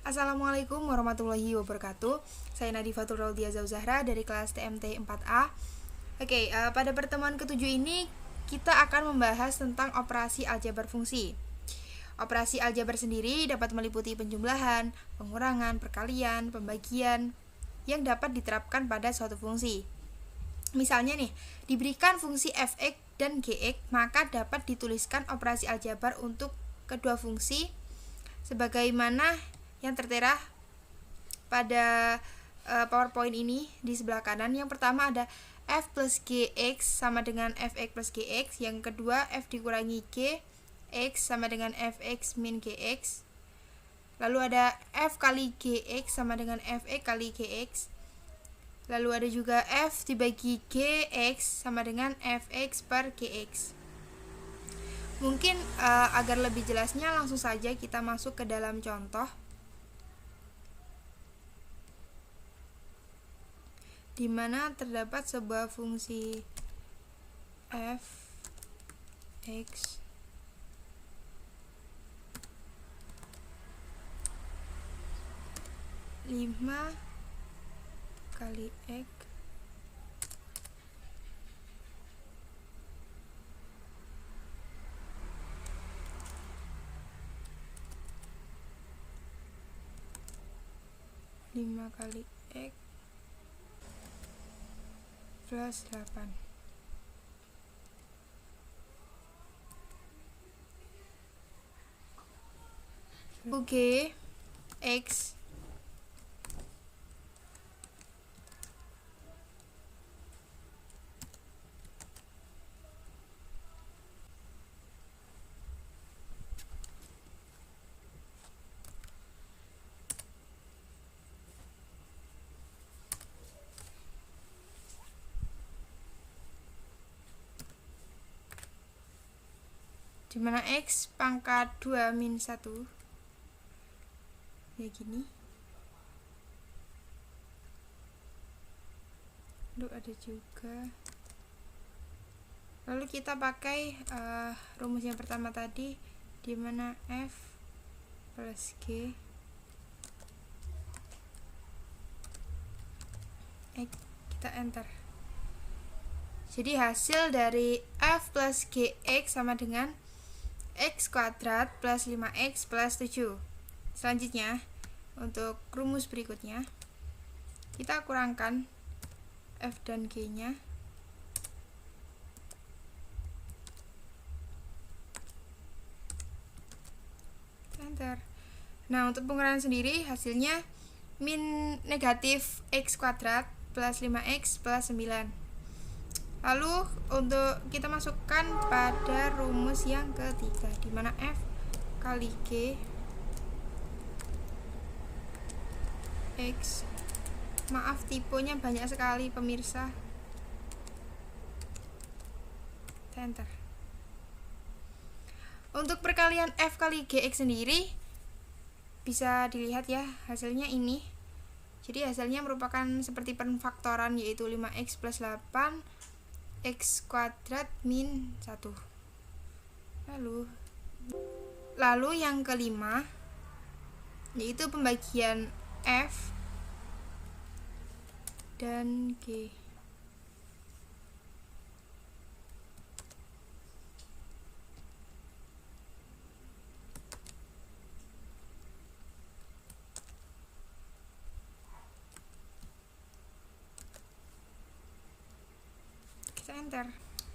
Assalamualaikum warahmatullahi wabarakatuh. Saya Nadifatul Raudia Zahra dari kelas TMT 4A. Pada pertemuan ketujuh ini kita akan membahas tentang operasi aljabar fungsi. Operasi aljabar sendiri dapat meliputi penjumlahan, pengurangan, perkalian, pembagian yang dapat diterapkan pada suatu fungsi. Misalnya nih, diberikan fungsi fx dan gx, maka dapat dituliskan operasi aljabar untuk kedua fungsi sebagaimana yang tertera pada PowerPoint ini di sebelah kanan. Yang pertama ada f plus gx sama dengan fx plus gx. Yang kedua f dikurangi g, x sama dengan fx min gx. Lalu ada f kali gx sama dengan fx kali gx. Lalu ada juga f dibagi gx sama dengan fx per gx. Mungkin agar lebih jelasnya langsung saja kita masuk ke dalam contoh, di mana terdapat sebuah fungsi f x lima kali x lima kali x plus 8. Oke, x dimana x pangkat 2 min 1 ya gini. Lalu ada juga, lalu kita pakai rumus yang pertama tadi, dimana f plus g x, kita enter. Jadi hasil dari f plus gx sama dengan x kuadrat plus 5x plus 7. Selanjutnya, untuk rumus berikutnya, kita kurangkan f dan g nya. Enter. Nah, untuk pengurangan sendiri hasilnya min negatif x kuadrat plus 5x plus 9. Lalu untuk kita masukkan pada rumus yang ketiga, dimana f kali g x, maaf tipenya banyak sekali pemirsa, enter. Untuk perkalian f kali gx sendiri bisa dilihat ya, hasilnya ini. Jadi hasilnya merupakan seperti penfaktoran, yaitu 5x plus 8 x kuadrat min 1. Lalu yang kelima, yaitu pembagian f dan g. Enter.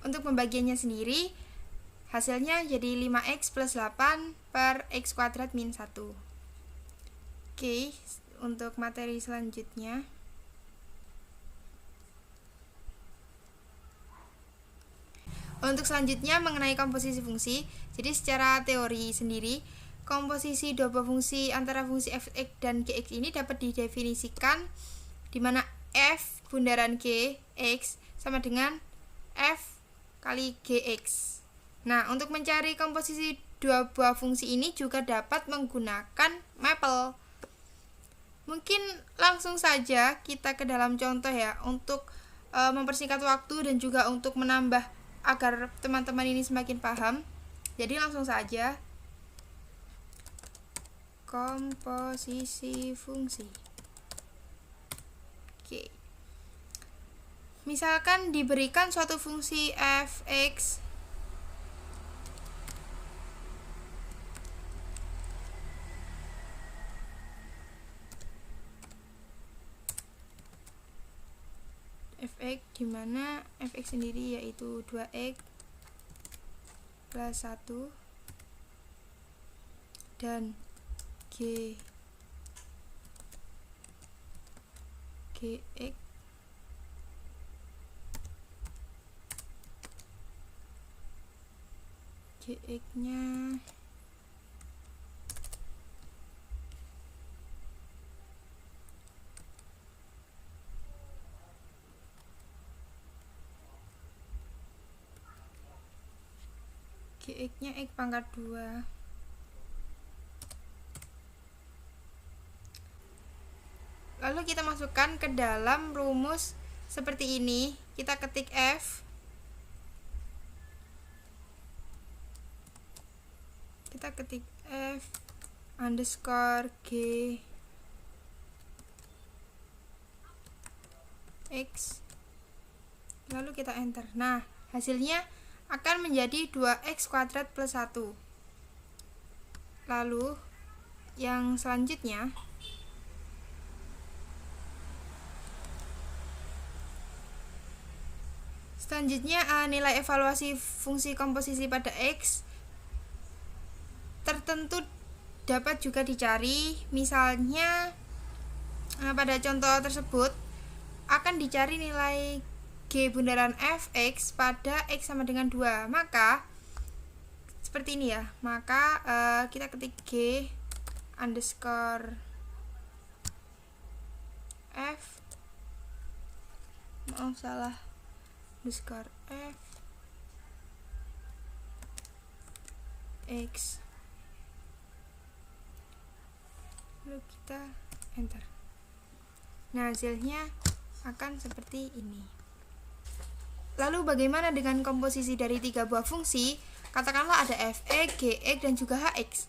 Untuk pembagiannya sendiri hasilnya jadi 5x plus 8 per x kuadrat min 1. Oke, untuk materi selanjutnya, mengenai komposisi fungsi. Jadi secara teori sendiri, komposisi dua buah fungsi antara fungsi fx dan gx ini dapat didefinisikan dimana f bundaran g x sama dengan f kali gx. Nah, untuk mencari komposisi dua buah fungsi ini juga dapat menggunakan maple. Mungkin langsung saja kita ke dalam contoh ya, untuk mempersingkat waktu dan juga untuk menambah agar teman-teman ini semakin paham. Jadi langsung saja, komposisi fungsi. Oke. Misalkan diberikan suatu fungsi f(x) di mana fx sendiri yaitu 2x plus 1 dan gx nya x pangkat 2. Lalu kita masukkan ke dalam rumus seperti ini. Kita ketik f. Kita ketik f underscore g x. Lalu kita enter. Nah, hasilnya akan menjadi 2x kuadrat plus 1. Lalu yang selanjutnya nilai evaluasi fungsi komposisi pada x tertentu dapat juga dicari. Misalnya pada contoh tersebut akan dicari nilai G bundaran fx pada x sama dengan 2. Maka seperti ini ya. Maka kita ketik G underscore f, maaf salah, underscore f x, lalu kita enter. Nah, hasilnya akan seperti ini. Lalu bagaimana dengan komposisi dari 3 buah fungsi? Katakanlah ada f(x), gx, dan juga hx.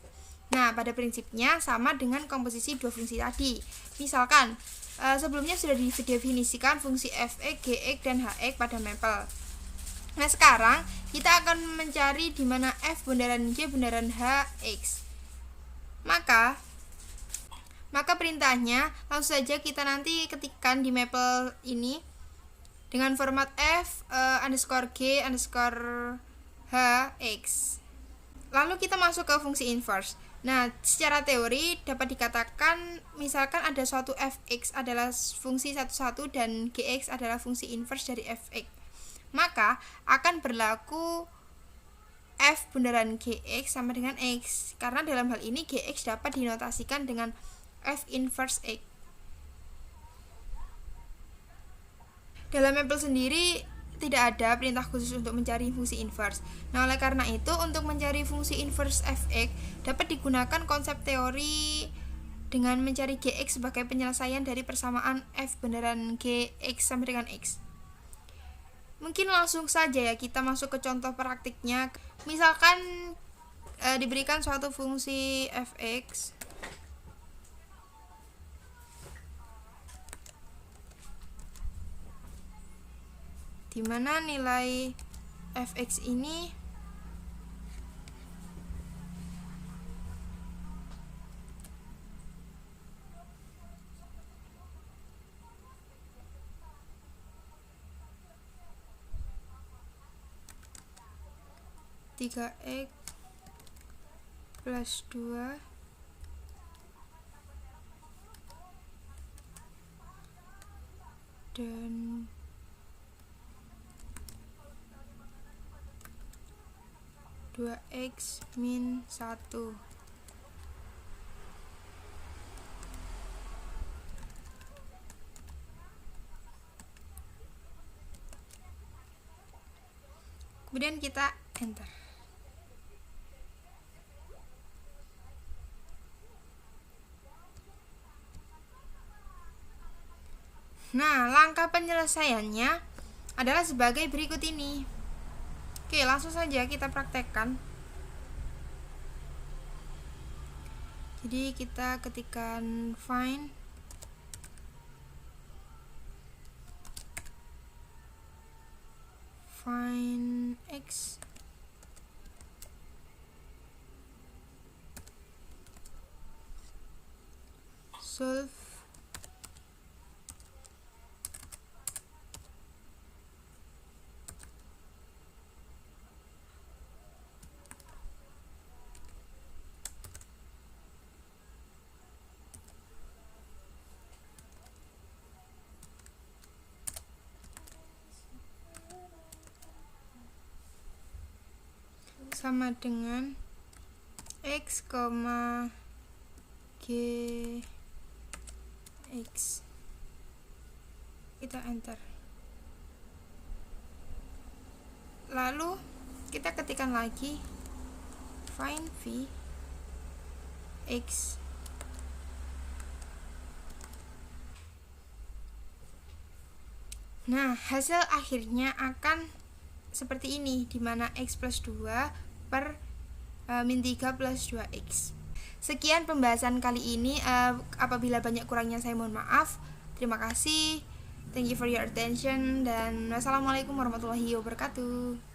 Nah, pada prinsipnya sama dengan komposisi 2 fungsi tadi. Misalkan, sebelumnya sudah didefinisikan fungsi f(x), gx, dan hx pada mapel. Nah, sekarang kita akan mencari di mana f bundaran g bundaran hx. Maka perintahnya langsung saja kita nanti ketikkan di mapel ini dengan format f underscore g underscore hx. Lalu kita masuk ke fungsi inverse. Nah, secara teori dapat dikatakan misalkan ada suatu fx adalah fungsi 1,1 dan gx adalah fungsi inverse dari fx. Maka akan berlaku f bundaran gx sama dengan x. Karena dalam hal ini gx dapat dinotasikan dengan f inverse x. Dalam mapel sendiri tidak ada perintah khusus untuk mencari fungsi inverse. Nah, oleh karena itu untuk mencari fungsi inverse fx dapat digunakan konsep teori dengan mencari gx sebagai penyelesaian dari persamaan f bundaran gx sama dengan x. Mungkin langsung saja ya kita masuk ke contoh praktiknya. Misalkan diberikan suatu fungsi fx di mana nilai fx ini (3x plus 2 dan 2x min 1. Kemudian kita enter. Nah, langkah penyelesaiannya adalah sebagai berikut ini. Oke, langsung saja kita praktekkan. Jadi kita ketikkan find x solve sama dengan x, g x. Kita enter. Lalu kita ketikkan lagi find v x. Nah, hasil akhirnya akan seperti ini, dimana x plus 2 per min 3 plus 2x. Sekian pembahasan kali ini. Apabila banyak kurangnya saya mohon maaf. Terima kasih. Thank you for your attention dan wassalamualaikum warahmatullahi wabarakatuh.